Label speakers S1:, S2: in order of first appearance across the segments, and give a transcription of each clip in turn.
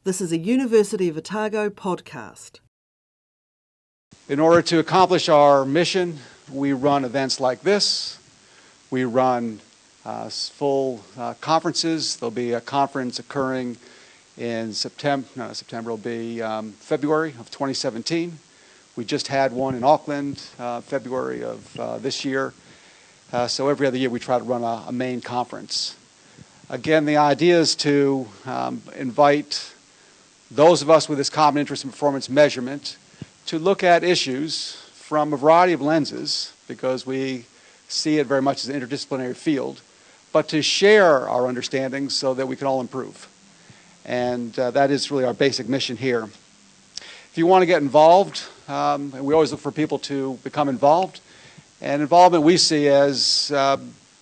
S1: This is a University of Otago podcast.
S2: In order to accomplish our mission, we run events like this. We run full conferences. There'll be a conference occurring in September will be February of 2017. We just had one in Auckland, February of this year. So every other year we try to run a main conference. Again, the idea is to invite those of us with this common interest in performance measurement to look at issues from a variety of lenses, because we see it very much as an interdisciplinary field, but to share our understandings so that we can all improve. And that is really our basic mission here. If you want to get involved, and we always look for people to become involved, and involvement we see as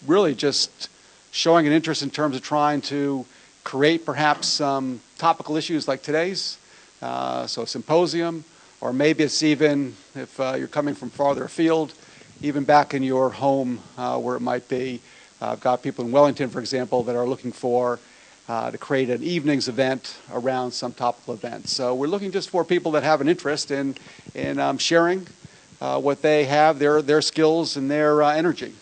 S2: really just showing an interest in terms of trying to create perhaps some topical issues like today's, so a symposium, or maybe it's even, if you're coming from farther afield, even back in your home where it might be. I've got people in Wellington, for example, that are looking for to create an evening's event around some topical event. So we're looking just for people that have an interest in sharing what they have, their skills and their energy.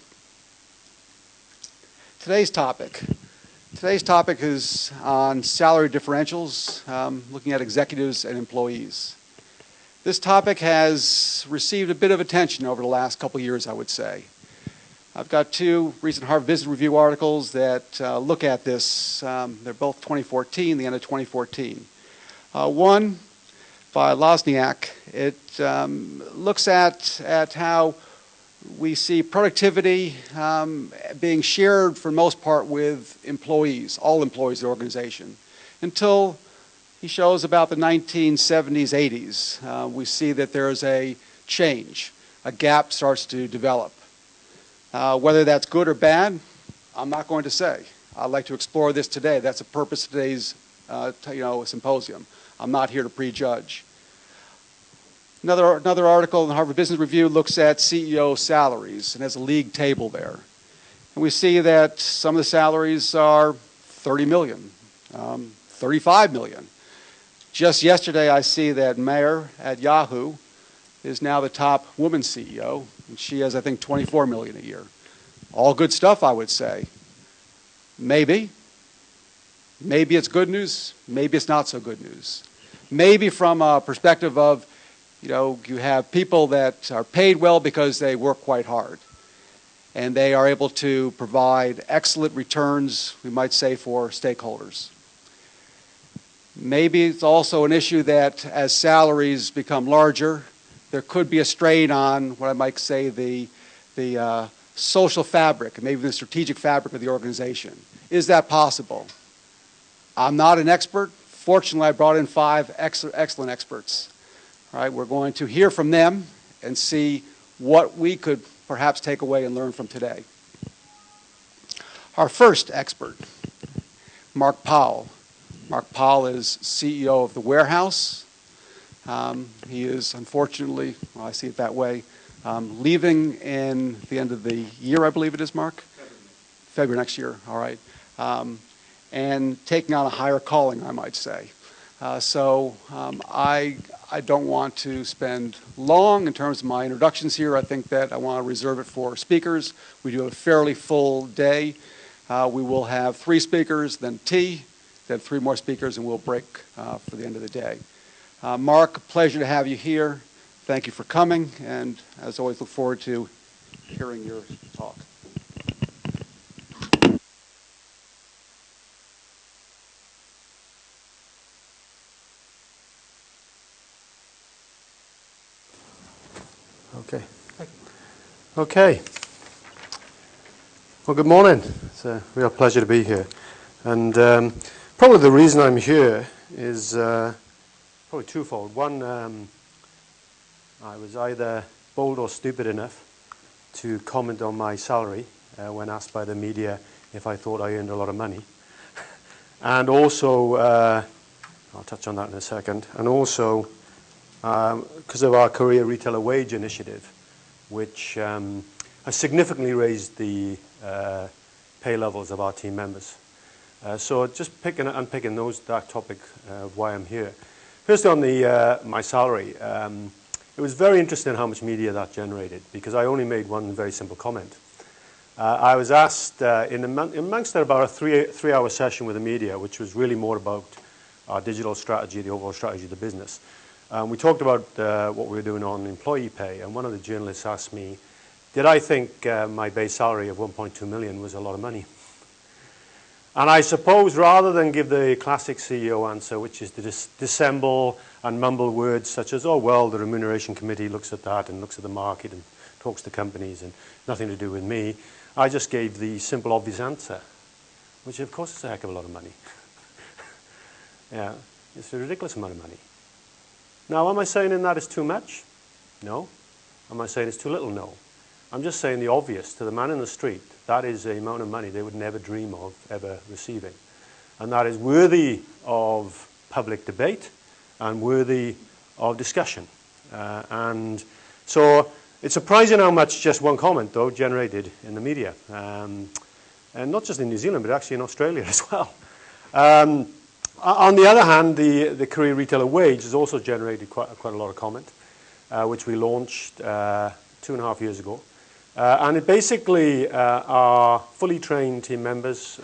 S2: Today's topic is on salary differentials, looking at executives and employees. This topic has received a bit of attention over the last couple of years, I would say. I've got two recent Harvard Business Review articles that look at this. They're both 2014, the end of 2014. One by Lozniak, it looks at how we see productivity being shared for the most part with employees, all employees of the organization, until he shows about the 1970s, 80s. We see that there's a change. A gap starts to develop. Whether that's good or bad, I'm not going to say. I'd like to explore this today. That's the purpose of today's symposium. I'm not here to prejudge. Another article in the Harvard Business Review looks at CEO salaries and has a league table there. And we see that some of the salaries are 30 million, 35 million. Just yesterday I see that Mayer at Yahoo is now the top woman CEO, and she has, I think, 24 million a year. All good stuff, I would say. Maybe. Maybe it's good news. Maybe it's not so good news. Maybe from a perspective of, you have people that are paid well because they work quite hard, and they are able to provide excellent returns, we might say, for stakeholders. Maybe it's also an issue that as salaries become larger, there could be a strain on what I might say the social fabric, and maybe the strategic fabric of the organization. Is that possible? I'm not an expert. Fortunately, I brought in 5 excellent experts. All right, we're going to hear from them and see what we could perhaps take away and learn from today. Our first expert, Mark Powell. Mark Powell is CEO of The Warehouse. He is unfortunately, well, I see it that way, leaving in the end of the year, I believe it is, Mark? February next year, all right. And taking on a higher calling, I might say. So I don't want to spend long in terms of my introductions here. I think that I want to reserve it for speakers. We do a fairly full day. We will have 3 speakers, then tea, then 3 more speakers, and we'll break for the end of the day. Mark, pleasure to have you here. Thank you for coming, and as always, look forward to hearing your talk.
S3: Okay. Well, good morning. It's a real pleasure to be here. And probably the reason I'm here is probably twofold. One, I was either bold or stupid enough to comment on my salary when asked by the media if I thought I earned a lot of money. And also, I'll touch on that in a second, and also because of our Career Retailer Wage Initiative, which has significantly raised the pay levels of our team members. So just unpicking that topic of why I'm here. First on the my salary. It was very interesting how much media that generated, because I only made one very simple comment. I was asked amongst about a three-hour session with the media, which was really more about our digital strategy, the overall strategy of the business. We talked about what we were doing on employee pay, and one of the journalists asked me, did I think my base salary of 1.2 million was a lot of money? And I suppose rather than give the classic CEO answer, which is to dissemble and mumble words such as, oh, well, the remuneration committee looks at that and looks at the market and talks to companies and nothing to do with me, I just gave the simple, obvious answer, which of course is a heck of a lot of money. Yeah, it's a ridiculous amount of money. Now, am I saying in that it's too much? No. Am I saying it's too little? No. I'm just saying the obvious. To the man in the street, that is the amount of money they would never dream of ever receiving. And that is worthy of public debate and worthy of discussion. And so it's surprising how much just one comment, though, generated in the media. And not just in New Zealand, but actually in Australia as well. On the other hand, the career retailer wage has also generated quite a lot of comment, which we launched 2.5 years ago. And it basically our fully trained team members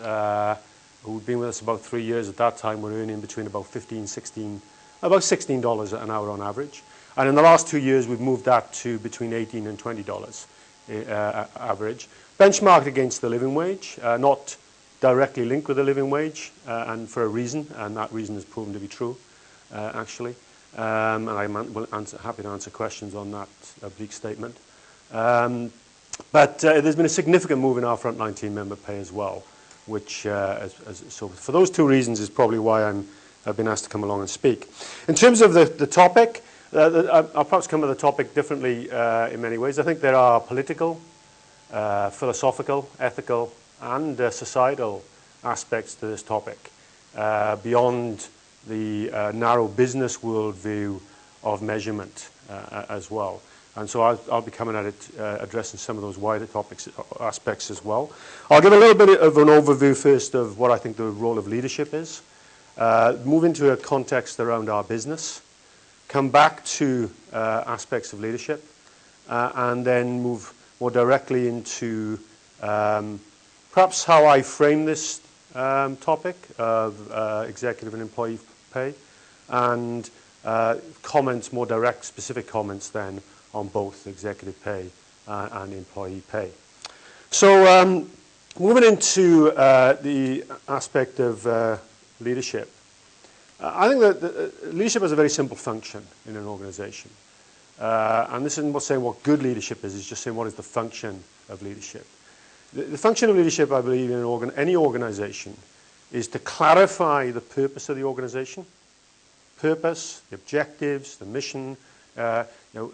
S3: who'd been with us about 3 years at that time were earning between about about $16 an hour on average. And in the last 2 years, we've moved that to between $18 and $20 average. Benchmarked against the living wage, not directly linked with the living wage, and for a reason, and that reason has proven to be true, actually. And I'm happy to answer questions on that oblique statement. But there's been a significant move in our frontline team member pay as well, which, so for those two reasons is probably why I've been asked to come along and speak. In terms of the topic, I'll perhaps come at the topic differently in many ways. I think there are political, philosophical, ethical, and societal aspects to this topic beyond the narrow business worldview of measurement as well. And so I'll be coming at it addressing some of those wider topics, aspects as well. I'll give a little bit of an overview first of what I think the role of leadership is, move into a context around our business, come back to aspects of leadership, and then move more directly into perhaps how I frame this topic of executive and employee pay, and comments, more direct, specific comments then on both executive pay and employee pay. So moving into the aspect of leadership, I think that leadership has a very simple function in an organization. And this isn't saying what good leadership is, it's just saying what is the function of leadership. The function of leadership, I believe, in any organization is to clarify the purpose of the organization. Purpose, the objectives, the mission,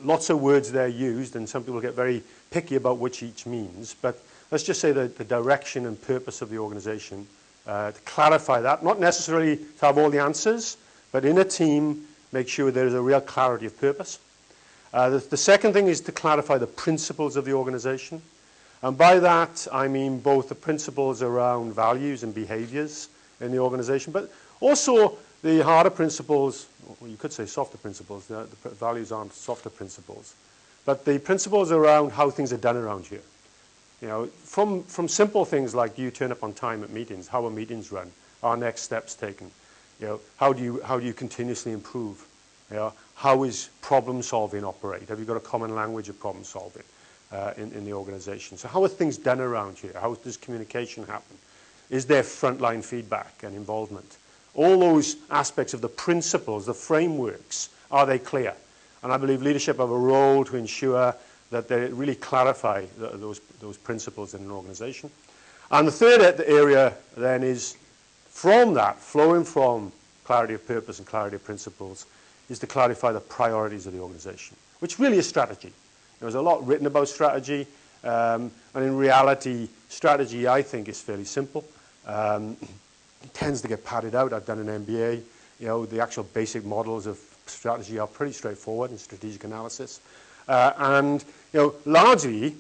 S3: lots of words there used, and some people get very picky about which each means. But let's just say the direction and purpose of the organization, to clarify that. Not necessarily to have all the answers, but in a team, make sure there is a real clarity of purpose. The second thing is to clarify the principles of the organization. And by that, I mean both the principles around values and behaviors in the organization, but also the harder principles, well, you could say softer principles. The values aren't softer principles. But the principles around how things are done around here. You know, from simple things like, do you turn up on time at meetings? How are meetings run? Are next steps taken? You know, how do you continuously improve? You know, how is problem solving operate? Have you got a common language of problem solving in the organization? So how are things done around here? How does communication happen? Is there frontline feedback and involvement? All those aspects of the principles, the frameworks, are they clear? And I believe leadership have a role to ensure that they really clarify those principles in an organization. And the third area then is from that, flowing from clarity of purpose and clarity of principles, is to clarify the priorities of the organization, which really is strategy. There's a lot written about strategy, and in reality, strategy, I think, is fairly simple. It tends to get padded out. I've done an MBA. You know, the actual basic models of strategy are pretty straightforward in strategic analysis. And, you know, largely,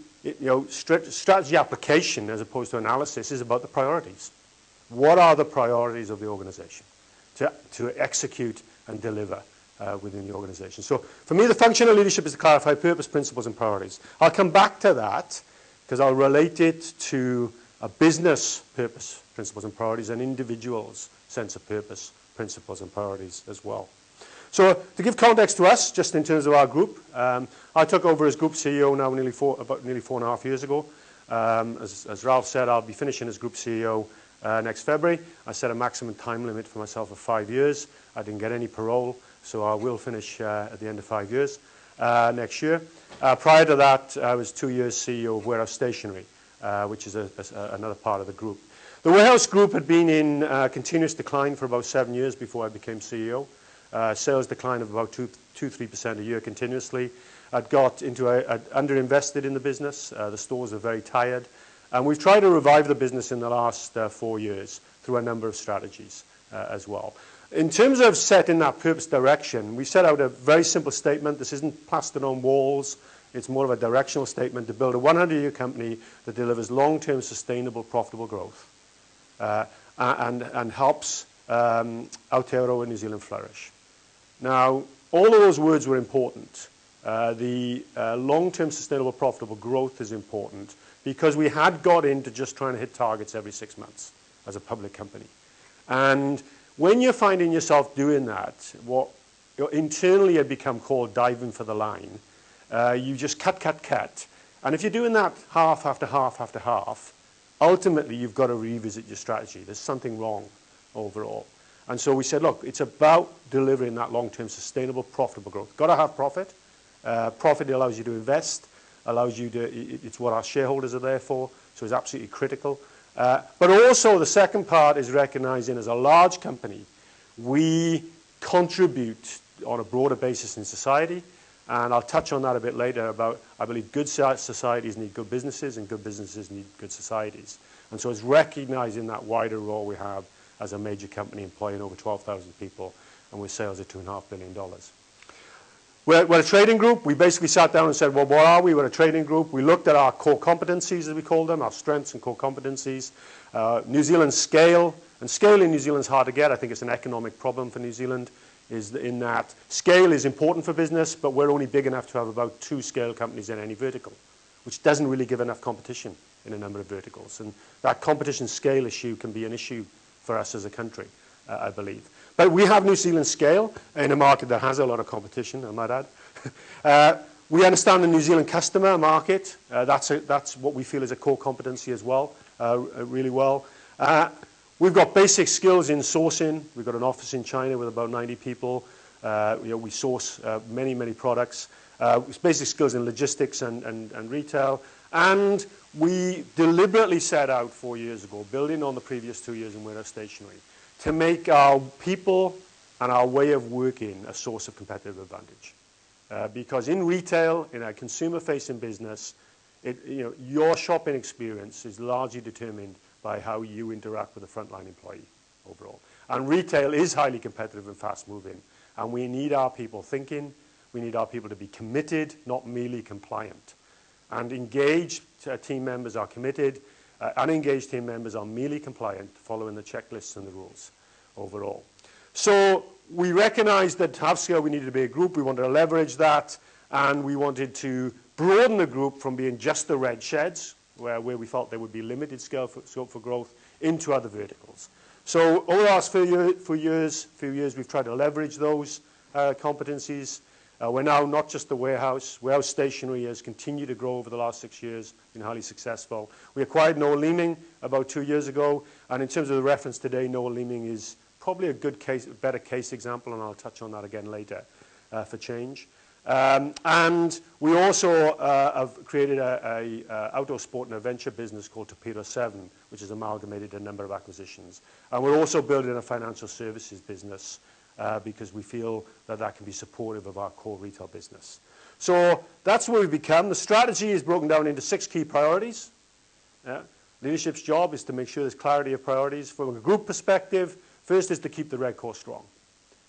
S3: strategy application as opposed to analysis is about the priorities. what are the priorities of the organization to execute and deliver within the organization. So for me, the function of leadership is to clarify purpose, principles, and priorities. I'll come back to that because I'll relate it to a business purpose, principles, and priorities, and individuals' sense of purpose, principles, and priorities as well. So to give context to us, just in terms of our group, I took over as Group CEO now about nearly 4.5 years ago. As Ralph said, I'll be finishing as Group CEO next February. I set a maximum time limit for myself of 5 years. I didn't get any parole, so I will finish at the end of 5 years next year. Prior to that, I was 2 years CEO of Warehouse Stationery, which is another part of the group. The Warehouse Group had been in continuous decline for about 7 years before I became CEO. Sales decline of about 2-3% a year continuously. I'd got into I'd underinvested in the business. The stores are very tired. And we've tried to revive the business in the last 4 years through a number of strategies as well. In terms of setting that purpose direction, we set out a very simple statement. This isn't plastered on walls. It's more of a directional statement to build a 100-year company that delivers long-term, sustainable, profitable growth and helps Aotearoa and New Zealand flourish. Now, all of those words were important. The long-term, sustainable, profitable growth is important because we had got into just trying to hit targets every 6 months as a public company. And when you're finding yourself doing that, what internally had become called diving for the line, you just cut. And if you're doing that half after half after half, ultimately you've got to revisit your strategy. There's something wrong overall. And so we said, look, it's about delivering that long-term, sustainable, profitable growth. Got to have profit. Profit allows you to invest, it's what our shareholders are there for, so it's absolutely critical. But also the second part is recognizing as a large company, we contribute on a broader basis in society. And I'll touch on that a bit later about, I believe good societies need good businesses and good businesses need good societies. And so it's recognizing that wider role we have as a major company employing over 12,000 people and with sales of $2.5 billion. We're a trading group. We basically sat down and said, well, what are we? We're a trading group. We looked at our core competencies, as we call them, our strengths and core competencies. New Zealand's scale, and scale in New Zealand is hard to get. I think it's an economic problem for New Zealand, is in that scale is important for business, but we're only big enough to have about 2 scale companies in any vertical, which doesn't really give enough competition in a number of verticals. And that competition scale issue can be an issue for us as a country, I believe. But we have New Zealand scale in a market that has a lot of competition, I might add. We understand the New Zealand customer market. That's what we feel is a core competency as well, really well. We've got basic skills in sourcing. We've got an office in China with about 90 people. We source many products. Basic skills in logistics and retail. And we deliberately set out 4 years ago, building on the previous 2 years in Warehouse Stationery, to make our people and our way of working a source of competitive advantage. Because in retail, in a consumer-facing business, your shopping experience is largely determined by how you interact with the frontline employee overall. And retail is highly competitive and fast-moving. And we need our people thinking. We need our people to be committed, not merely compliant. And engaged team members are committed. Unengaged team members are merely compliant, following the checklists and the rules overall. So we recognized that to have scale, we needed to be a group. We wanted to leverage that. And we wanted to broaden the group from being just the red sheds, where we felt there would be limited scope for growth, into other verticals. So over the last few years, we've tried to leverage those competencies. We're now not just the warehouse. Warehouse Stationery has continued to grow over the last 6 years, been highly successful. We acquired Noel Leeming about 2 years ago, and in terms of the reference today, Noel Leeming is probably a better case example, and I'll touch on that again later, for change. And we also have created an outdoor sport and adventure business called Torpedo 7, which has amalgamated a number of acquisitions. And we're also building a financial services business because we feel that that can be supportive of our core retail business. So that's what we've become. The strategy is broken down into 6 key priorities. Leadership's job is to make sure there's clarity of priorities. From a group perspective, first is to keep the red core strong.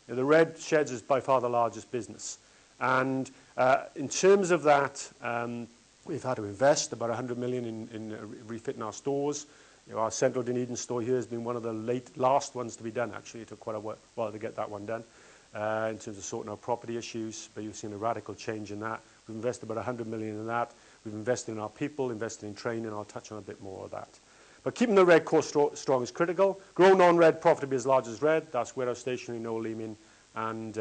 S3: The red sheds is by far the largest business. And in terms of that, we've had to invest about $100 million in refitting our stores. Our Central Dunedin store here has been one of the last ones to be done, actually. It took quite a while to get that one done in terms of sorting out property issues, but you've seen a radical change in that. We've invested about 100 million in that. We've invested in our people, invested in training. I'll touch on a bit more of that. But keeping the red core strong is critical. Grow non-red profitably as large as red. That's Warehouse Stationery, Noel Leeming, and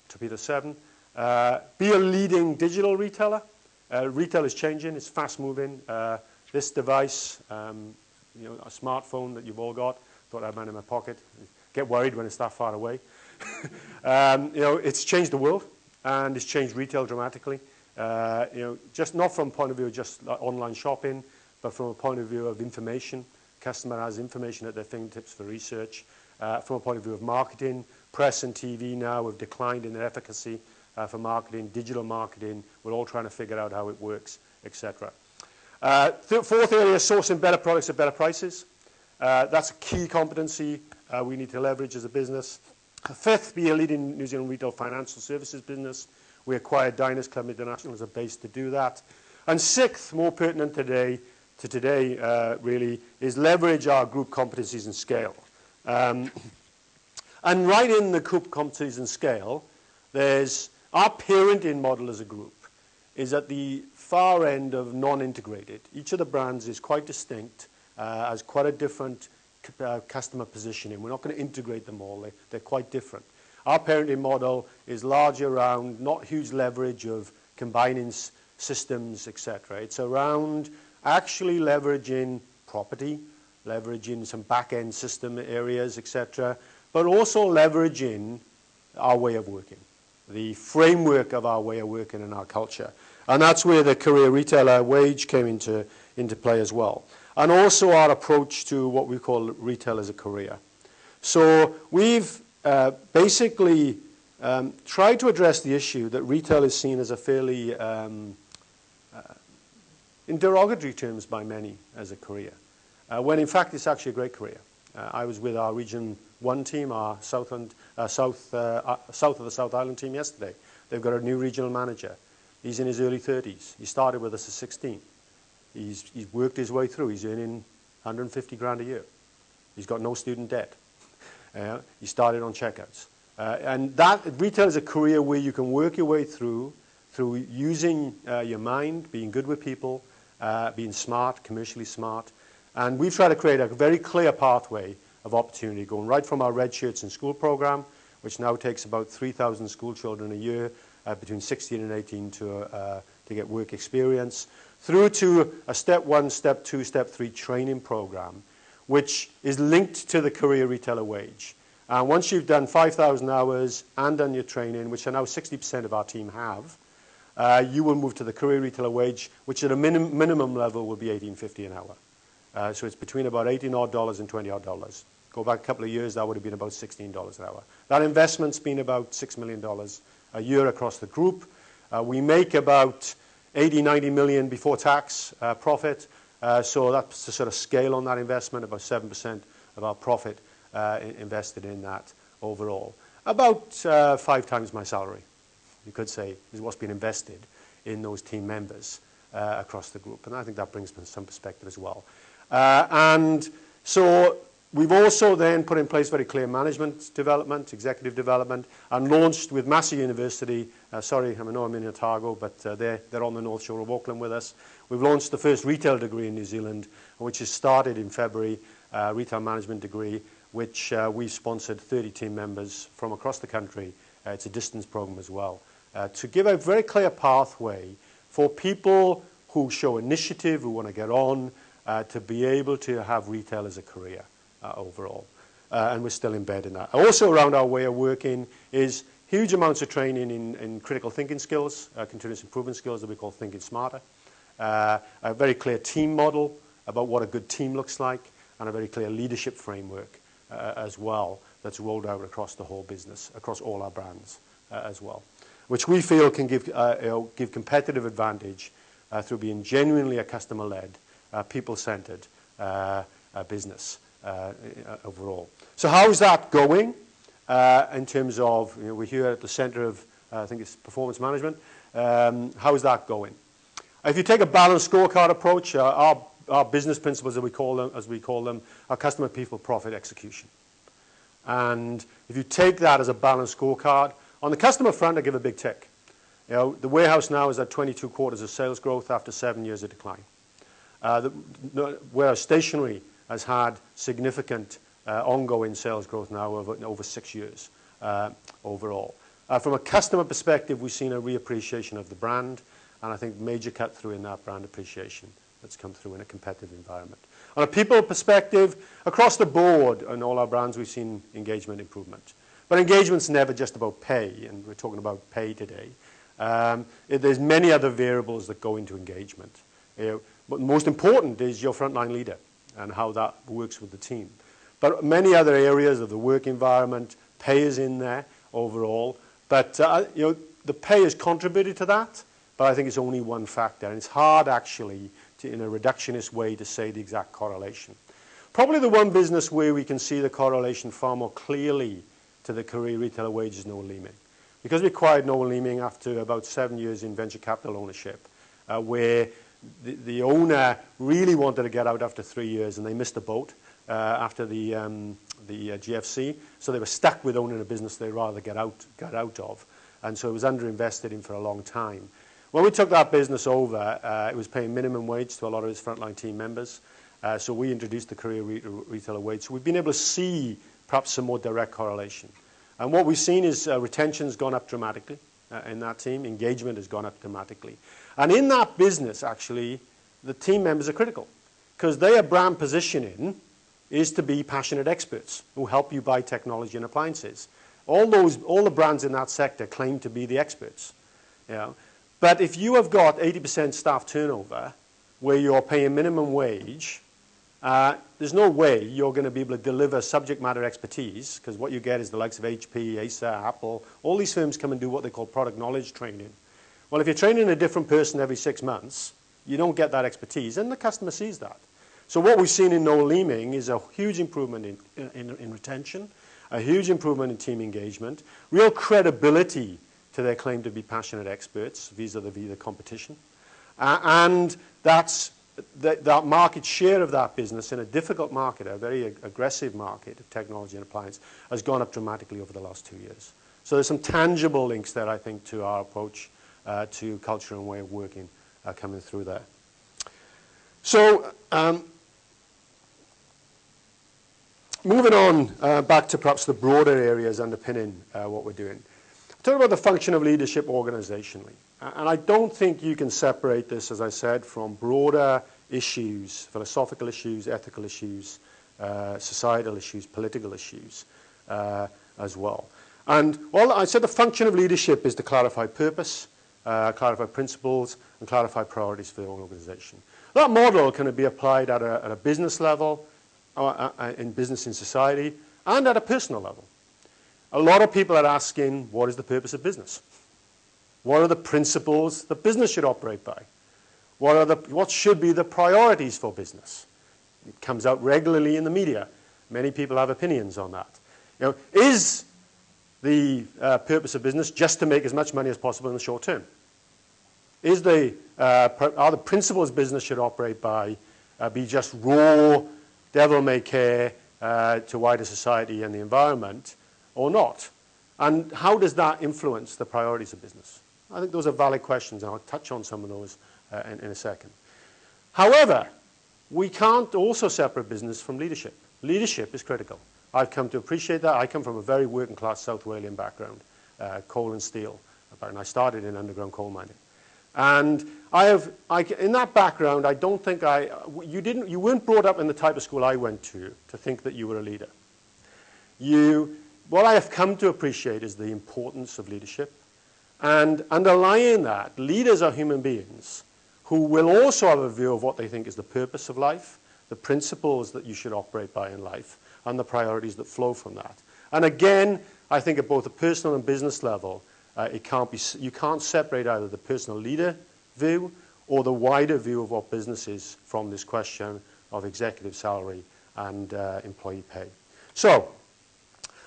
S3: Torpedo 7. Be a leading digital retailer. Retail is changing. It's fast moving. This device, a smartphone that you've all got, thought I had mine in my pocket. Get worried when it's that far away. It's changed the world, and it's changed retail dramatically. Just not from a point of view of just like online shopping, but from a point of view of information. Customer has information at their fingertips for research. From a point of view of marketing, press and TV now have declined in their efficacy for marketing, digital marketing. We're all trying to figure out how it works, etc. Fourth area, sourcing better products at better prices. That's a key competency we need to leverage as a business. Fifth, be a leading New Zealand retail financial services business. We acquired Diners Club International as a base to do that. And sixth, more pertinent today, really, is leverage our group competencies and scale. And right in the group competencies and scale, there's our parenting model as a group is at the far end of non-integrated. Each of the brands is quite distinct, has quite a different customer positioning. We're not going to integrate them all. They're quite different. Our parenting model is largely around not huge leverage of combining systems, etc. It's around actually leveraging property, leveraging some back-end system areas, etc., but also leveraging our way of working, the framework of our way of working and our culture. And that's where the career retailer wage came into play as well. And also our approach to what we call retail as a career. So we've basically tried to address the issue that retail is seen as a fairly, in derogatory terms by many, as a career, when in fact it's actually a great career. I was with our Region 1 team, our south of the South Island team yesterday. They've got a new regional manager. He's in his early 30s. He started with us at 16. He's worked his way through. He's earning 150 grand a year. He's got no student debt. He started on checkouts. And that retail is a career where you can work your way through using your mind, being good with people, being smart, commercially smart. And we've tried to create a very clear pathway of opportunity, going right from our Red Shirts in School program, which now takes about 3,000 school children a year between 16 and 18 to get work experience, through to a Step 1, Step 2, Step 3 training program, which is linked to the career retailer wage. And once you've done 5,000 hours and done your training, which are now 60% of our team have, you will move to the career retailer wage, which at a minimum level will be $18.50 an hour. So it's between about $18 odd and $20 odd. Go back a couple of years, that would have been about $16 an hour. That investment's been about $6 million a year across the group. We make about 90 million before tax profit. So that's the sort of scale on that investment, about 7% of our profit invested in that overall. About 5 times my salary, you could say, is what's been invested in those team members across the group. And I think that brings some perspective as well. And so we've also then put in place very clear management development, executive development, and launched with Massey University. Sorry, I know I'm in Otago, but they're on the North Shore of Auckland with us. We've launched the first retail degree in New Zealand, which has started in February, retail management degree, which we've sponsored 30 team members from across the country. It's a distance program as well, to give a very clear pathway for people who show initiative, who want to get on, to be able to have retail as a career overall. And we're still embedded in that. Also around our way of working is huge amounts of training in critical thinking skills, continuous improvement skills that we call thinking smarter. A very clear team model about what a good team looks like, and a very clear leadership framework as well that's rolled out across the whole business, across all our brands as well, which we feel can give competitive advantage through being genuinely a customer-led, people-centered business overall. So how's that going in terms of, we're here at the center of, I think it's performance management. How is that going? If you take a balanced scorecard approach, our our business principles, as we call them, are customer, people, profit, execution. And if you take that as a balanced scorecard, on the customer front, I give a big tick. You know, the warehouse now is at 22 quarters of sales growth after 7 years of decline. Whereas stationery has had significant ongoing sales growth now over 6 years overall. From a customer perspective, we've seen a reappreciation of the brand, and I think major cut through in that brand appreciation that's come through in a competitive environment. On a people perspective, across the board in all our brands, we've seen engagement improvement. But engagement's never just about pay, and we're talking about pay today. There's many other variables that go into engagement. But most important is your frontline leader and how that works with the team. But many other areas of the work environment, pay is in there overall. But the pay has contributed to that, but I think it's only one factor. And it's hard actually to, in a reductionist way, to say the exact correlation. Probably the one business where we can see the correlation far more clearly to the career retailer wage is Noel Leeming. Because we acquired Noel Leeming after about 7 years in venture capital ownership, where the owner really wanted to get out after 3 years, and they missed the boat after the GFC. So they were stuck with owning a business they'd rather get out of. And so it was underinvested in for a long time. When we took that business over, it was paying minimum wage to a lot of its frontline team members. So we introduced the career retailer wage. So we've been able to see perhaps some more direct correlation. And what we've seen is retention's gone up dramatically in that team. Engagement has gone up dramatically. And in that business, actually, the team members are critical because their brand positioning is to be passionate experts who help you buy technology and appliances. All the brands in that sector claim to be the experts. You know? But if you have got 80% staff turnover where you're paying minimum wage, there's no way you're going to be able to deliver subject matter expertise, because what you get is the likes of HP, Acer, Apple. All these firms come and do what they call product knowledge training. Well, if you're training a different person every 6 months, you don't get that expertise, and the customer sees that. So what we've seen in Noel Leeming is a huge improvement in retention, a huge improvement in team engagement, real credibility to their claim to be passionate experts vis-a-vis the competition. And that market share of that business in a difficult market, a very aggressive market of technology and appliance, has gone up dramatically over the last 2 years. So there's some tangible links there, I think, to our approach to culture and way of working coming through there. So moving on back to perhaps the broader areas underpinning what we're doing. Talk about the function of leadership organizationally. And I don't think you can separate this, as I said, from broader issues, philosophical issues, ethical issues, societal issues, political issues as well. And well, I said the function of leadership is to clarify purpose, clarify principles, and clarify priorities for the organization. That model can be applied at a business level, in business in society, and at a personal level. A lot of people are asking, what is the purpose of business? What are the principles that business should operate by? What should be the priorities for business? It comes out regularly in the media. Many people have opinions on that. You know, is the purpose of business just to make as much money as possible in the short term? Are the principles business should operate by be just raw, devil-may-care to wider society and the environment, or not? And how does that influence the priorities of business? I think those are valid questions, and I'll touch on some of those in a second. However, we can't also separate business from leadership. Leadership is critical. I've come to appreciate that. I come from a very working class South Walian background, coal and steel, and I started in underground coal mining. And in that background, I don't think you weren't brought up in the type of school I went to think that you were a leader. What I have come to appreciate is the importance of leadership. And underlying that, leaders are human beings who will also have a view of what they think is the purpose of life, the principles that you should operate by in life, and the priorities that flow from that. And again, I think at both the personal and business level, you can't separate either the personal leader view or the wider view of what business is from this question of executive salary and employee pay. So,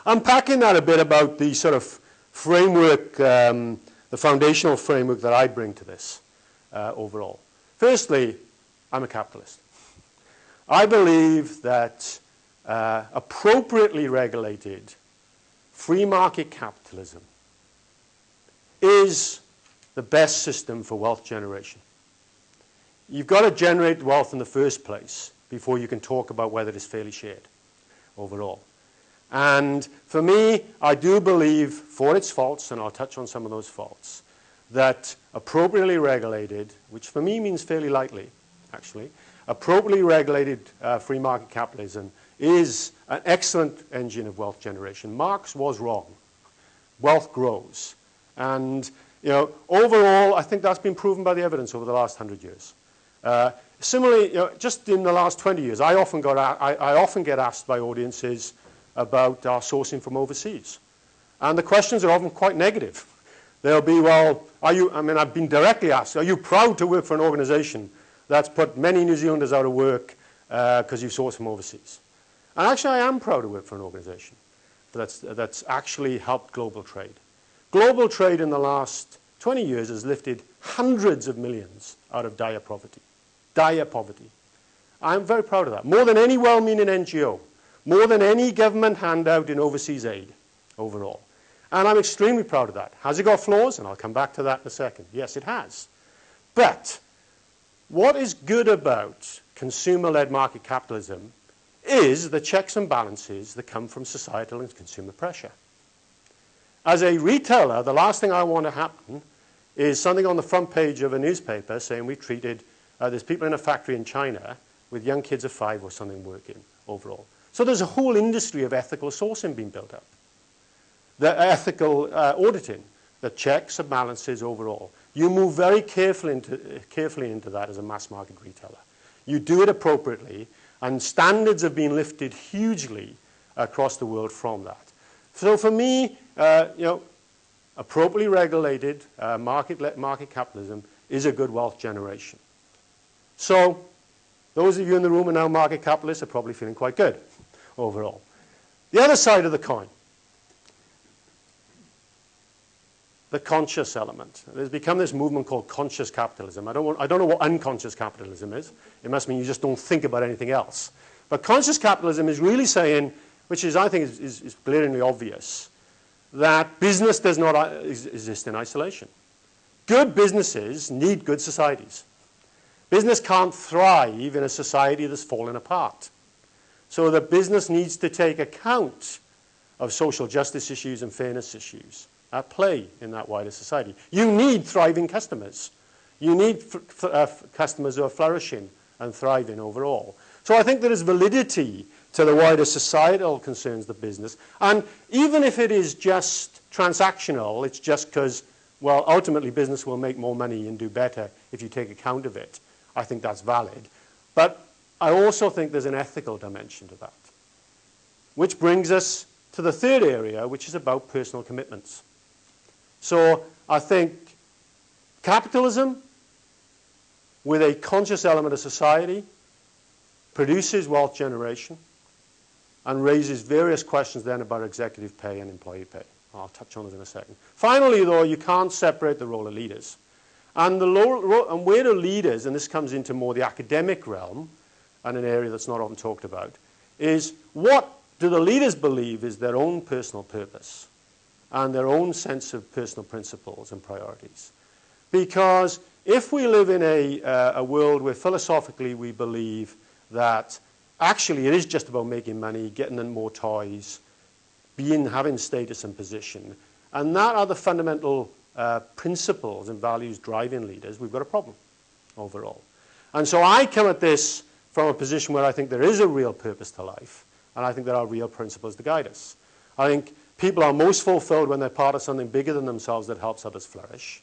S3: unpacking that a bit about the sort of framework, the foundational framework that I bring to this overall. Firstly, I'm a capitalist. I believe that appropriately regulated free market capitalism is the best system for wealth generation. You've got to generate wealth in the first place before you can talk about whether it is fairly shared overall. And for me, I do believe, for its faults, and I'll touch on some of those faults, that appropriately regulated, which for me means fairly lightly, actually, appropriately regulated free market capitalism is an excellent engine of wealth generation. Marx was wrong. Wealth grows. And overall, I think that's been proven by the evidence over the last 100 years. Similarly, just in the last 20 years, I often get asked by audiences about our sourcing from overseas. And the questions are often quite negative. They'll be, well, I've been directly asked, are you proud to work for an organization that's put many New Zealanders out of work because you source from overseas? And actually, I am proud to work for an organization that's actually helped global trade. Global trade in the last 20 years has lifted hundreds of millions out of dire poverty. Dire poverty. I'm very proud of that. More than any well-meaning NGO. More than any government handout in overseas aid overall. And I'm extremely proud of that. Has it got flaws? And I'll come back to that in a second. Yes, it has. But what is good about consumer-led market capitalism is the checks and balances that come from societal and consumer pressure. As a retailer, the last thing I want to happen is something on the front page of a newspaper saying we treated, there's people in a factory in China with young kids of 5 or something working overall. So there's a whole industry of ethical sourcing being built up. The ethical auditing, the checks and balances overall. You move very carefully into that as a mass market retailer. You do it appropriately, and standards have been lifted hugely across the world from that. So for me, appropriately regulated market capitalism is a good wealth generation. So those of you in the room who are now market capitalists are probably feeling quite good overall. The other side of the coin, the conscious element. There's become this movement called conscious capitalism. I don't know what unconscious capitalism is. It must mean you just don't think about anything else. But conscious capitalism is really saying, which is, I think, is glaringly obvious, that business does not exist in isolation. Good businesses need good societies. Business can't thrive in a society that's fallen apart. So the business needs to take account of social justice issues and fairness issues at play in that wider society. You need thriving customers. You need customers who are flourishing and thriving overall. So I think there is validity to the wider societal concerns of business. And even if it is just transactional, it's just because, well, ultimately business will make more money and do better if you take account of it. I think that's valid. But I also think there's an ethical dimension to that. Which brings us to the third area, which is about personal commitments. So I think capitalism, with a conscious element of society, produces wealth generation and raises various questions then about executive pay and employee pay. I'll touch on it in a second. Finally, though, you can't separate the role of leaders. And where do leaders, and this comes into more the academic realm, and an area that's not often talked about, is what do the leaders believe is their own personal purpose and their own sense of personal principles and priorities? Because if we live in a world where philosophically we believe that actually it is just about making money, getting them more toys, having status and position, and that are the fundamental principles and values driving leaders, we've got a problem overall. And so I come at this from a position where I think there is a real purpose to life, and I think there are real principles to guide us. I think people are most fulfilled when they're part of something bigger than themselves that helps others flourish.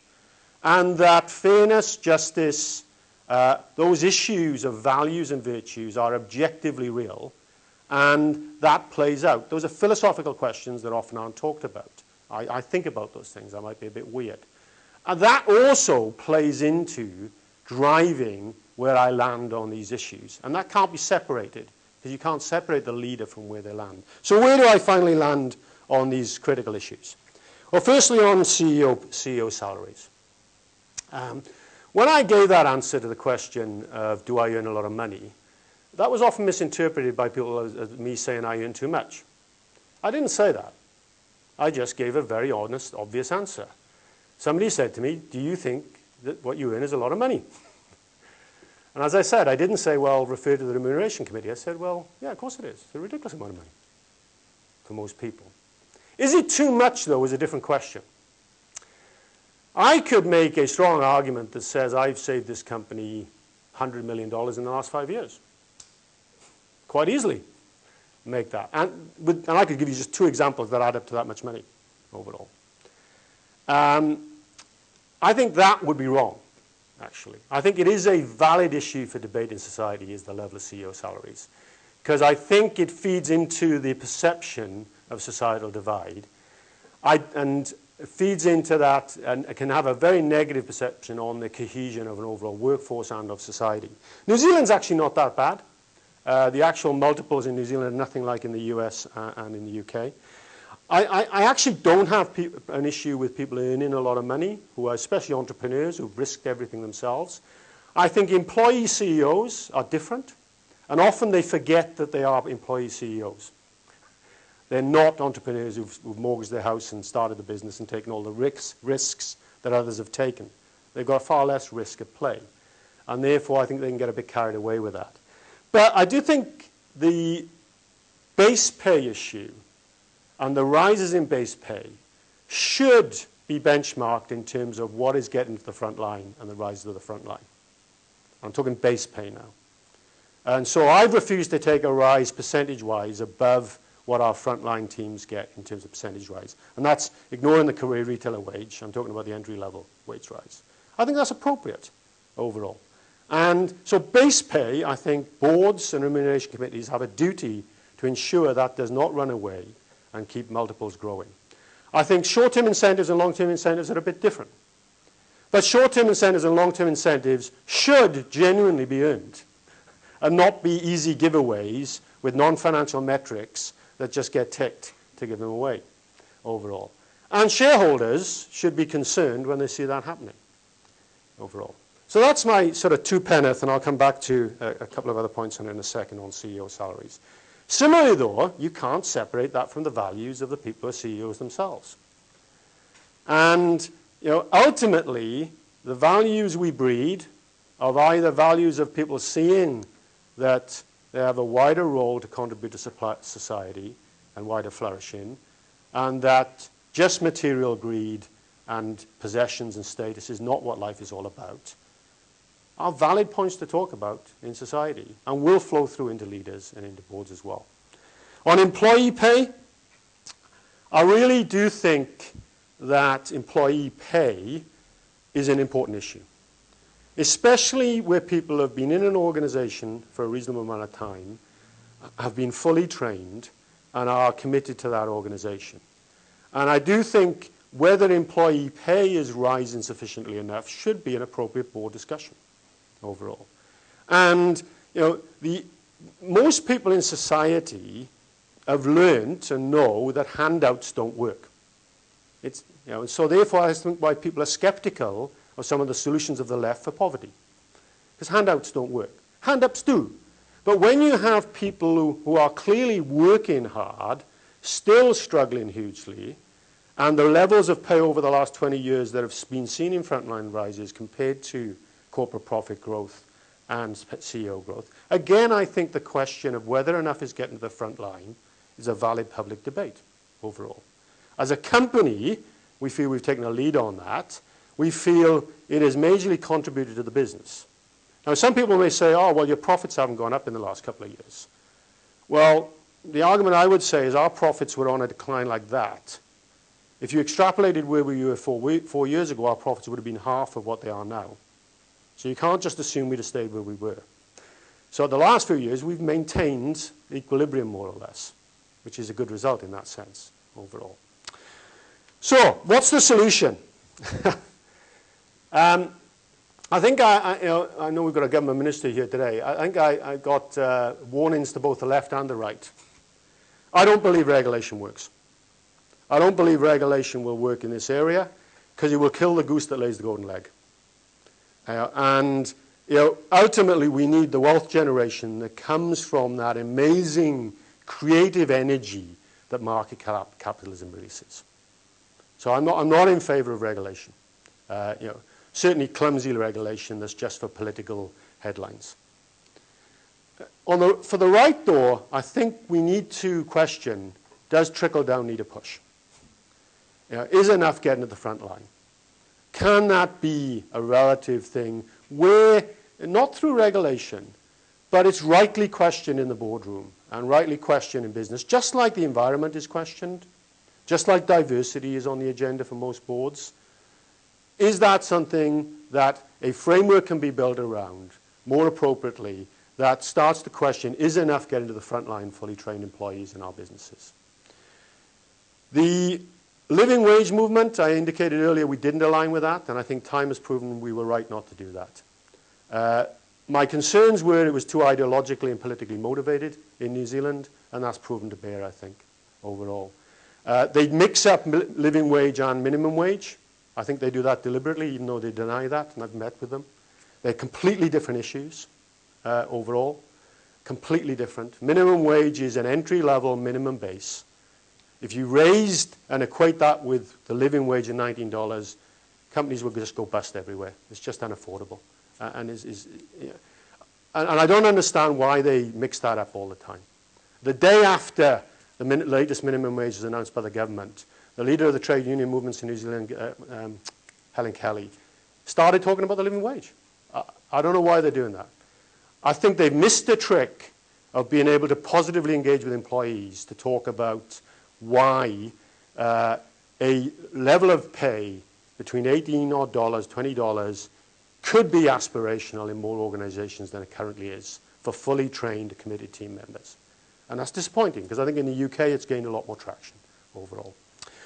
S3: And that fairness, justice, those issues of values and virtues are objectively real, and that plays out. Those are philosophical questions that often aren't talked about. I think about those things. I might be a bit weird. And that also plays into driving where I land on these issues. And that can't be separated, because you can't separate the leader from where they land. So where do I finally land on these critical issues? Well, firstly, on CEO salaries. When I gave that answer to the question of do I earn a lot of money, that was often misinterpreted by people as me saying I earn too much. I didn't say that. I just gave a very honest, obvious answer. Somebody said to me, do you think that what you earn is a lot of money? And as I said, I didn't say, well, refer to the remuneration committee. I said, well, yeah, of course it is. It's a ridiculous amount of money for most people. Is it too much, though, is a different question. I could make a strong argument that says I've saved this company $100 million in the last 5 years. Quite easily make that. And I could give you just 2 examples that add up to that much money overall. I think that would be wrong, actually. I think it is a valid issue for debate in society, is the level of CEO salaries. Because I think it feeds into the perception of societal divide. And it feeds into that, and it can have a very negative perception on the cohesion of an overall workforce and of society. New Zealand's actually not that bad. The actual multiples in New Zealand are nothing like in the US and in the UK. I actually don't have an issue with people earning a lot of money, who are especially entrepreneurs who've risked everything themselves. I think employee CEOs are different, and often they forget that they are employee CEOs. They're not entrepreneurs who've mortgaged their house and started the business and taken all the risks that others have taken. They've got far less risk at play, and therefore I think they can get a bit carried away with that. But I do think the base pay issue and the rises in base pay should be benchmarked in terms of what is getting to the front line and the rises to the front line. I'm talking base pay now. And so I've refused to take a rise percentage-wise above what our frontline teams get in terms of percentage rise. And that's ignoring the career retailer wage. I'm talking about the entry-level wage rise. I think that's appropriate overall. And so base pay, I think boards and remuneration committees have a duty to ensure that does not run away and keep multiples growing. I think short-term incentives and long-term incentives are a bit different. But short-term incentives and long-term incentives should genuinely be earned and not be easy giveaways with non-financial metrics that just get ticked to give them away overall. And shareholders should be concerned when they see that happening overall. So that's my sort of two-penneth, and I'll come back to a couple of other points on it in a second on CEO salaries. Similarly, though, you can't separate that from the values of the people who are CEOs themselves. And ultimately, the values we breed are either values of people seeing that they have a wider role to contribute to society and wider flourishing, and that just material greed and possessions and status is not what life is all about, are valid points to talk about in society and will flow through into leaders and into boards as well. On employee pay, I really do think that employee pay is an important issue, especially where people have been in an organization for a reasonable amount of time, have been fully trained, and are committed to that organization. And I do think whether employee pay is rising sufficiently enough should be an appropriate board discussion overall. And most people in society have learned to know that handouts don't work. So therefore I think why people are skeptical of some of the solutions of the left for poverty. Because handouts don't work. Handouts do. But when you have people who are clearly working hard, still struggling hugely, and the levels of pay over the last 20 years that have been seen in frontline rises compared to corporate profit growth and CEO growth, again, I think the question of whether enough is getting to the front line is a valid public debate overall. As a company, we feel we've taken a lead on that. We feel it has majorly contributed to the business. Now, some people may say, oh, well, your profits haven't gone up in the last couple of years. Well, the argument I would say is our profits were on a decline like that. If you extrapolated where we were 4 years ago, our profits would have been half of what they are now. So you can't just assume we'd have stayed where we were. So the last few years, we've maintained equilibrium more or less, which is a good result in that sense overall. So what's the solution? I think I know we've got a government minister here today. I think I got warnings to both the left and the right. I don't believe regulation works. I don't believe regulation will work in this area because it will kill the goose that lays the golden egg. And ultimately we need the wealth generation that comes from that amazing creative energy that market capitalism releases. So I'm not in favor of regulation. Certainly clumsy regulation that's just for political headlines. For the right, though, I think we need to question, does trickle-down need a push? Is enough getting to the front line? Can that be a relative thing where, not through regulation, but it's rightly questioned in the boardroom and rightly questioned in business, just like the environment is questioned, just like diversity is on the agenda for most boards? Is that something that a framework can be built around more appropriately that starts to question, is enough getting to the front line fully trained employees in our businesses? The living wage movement, I indicated earlier we didn't align with that, and I think time has proven we were right not to do that. My concerns were it was too ideologically and politically motivated in New Zealand, and that's proven to bear, I think, overall. They mix up living wage and minimum wage. I think they do that deliberately, even though they deny that, and I've met with them. They're completely different issues overall, completely different. Minimum wage is an entry-level minimum base. If you raised and equate that with the living wage of $19, companies would just go bust everywhere. It's just unaffordable. And I don't understand why they mix that up all the time. The day after the latest minimum wage was announced by the government, the leader of the trade union movements in New Zealand, Helen Kelly, started talking about the living wage. I don't know why they're doing that. I think they've missed the trick of being able to positively engage with employees to talk about why a level of pay between $18 odd, $20 could be aspirational in more organizations than it currently is for fully trained, committed team members. And that's disappointing, because I think in the UK it's gained a lot more traction overall.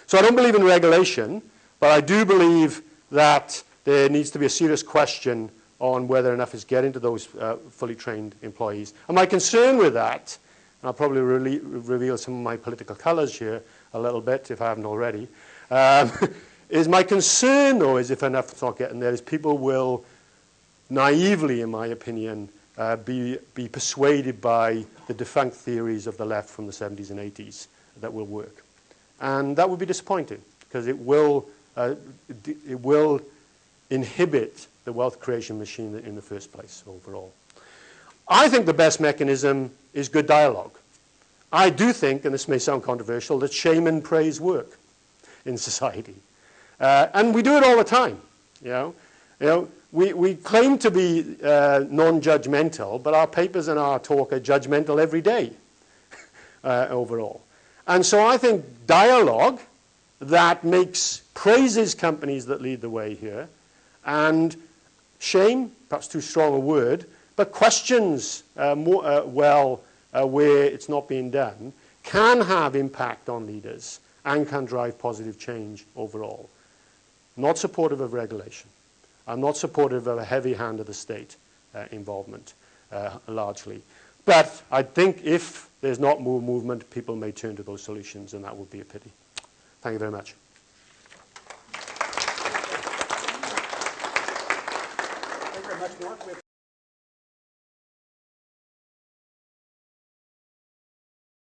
S3: So I don't believe in regulation, but I do believe that there needs to be a serious question on whether enough is getting to those fully trained employees. And my concern with that, and I'll probably reveal some of my political colors here a little bit, if I haven't already, is my concern, though, is if enough is not getting there, is people will naively, in my opinion, be persuaded by the defunct theories of the left from the 70s and 80s that will work. And that would be disappointing, because it will inhibit the wealth creation machine in the first place overall. I think the best mechanism is good dialogue. I do think, and this may sound controversial, that shame and praise work in society. And we do it all the time. We claim to be non-judgmental, but our papers and our talk are judgmental every day overall. And so I think dialogue that praises companies that lead the way here, and shame, perhaps too strong a word, but questions where it's not being done, can have impact on leaders and can drive positive change overall. Not supportive of regulation. I'm not supportive of a heavy hand of the state involvement, largely. But I think if there's not more movement, people may turn to those solutions, and that would be a pity. Thank you very much.
S4: Thank you very much, Mark.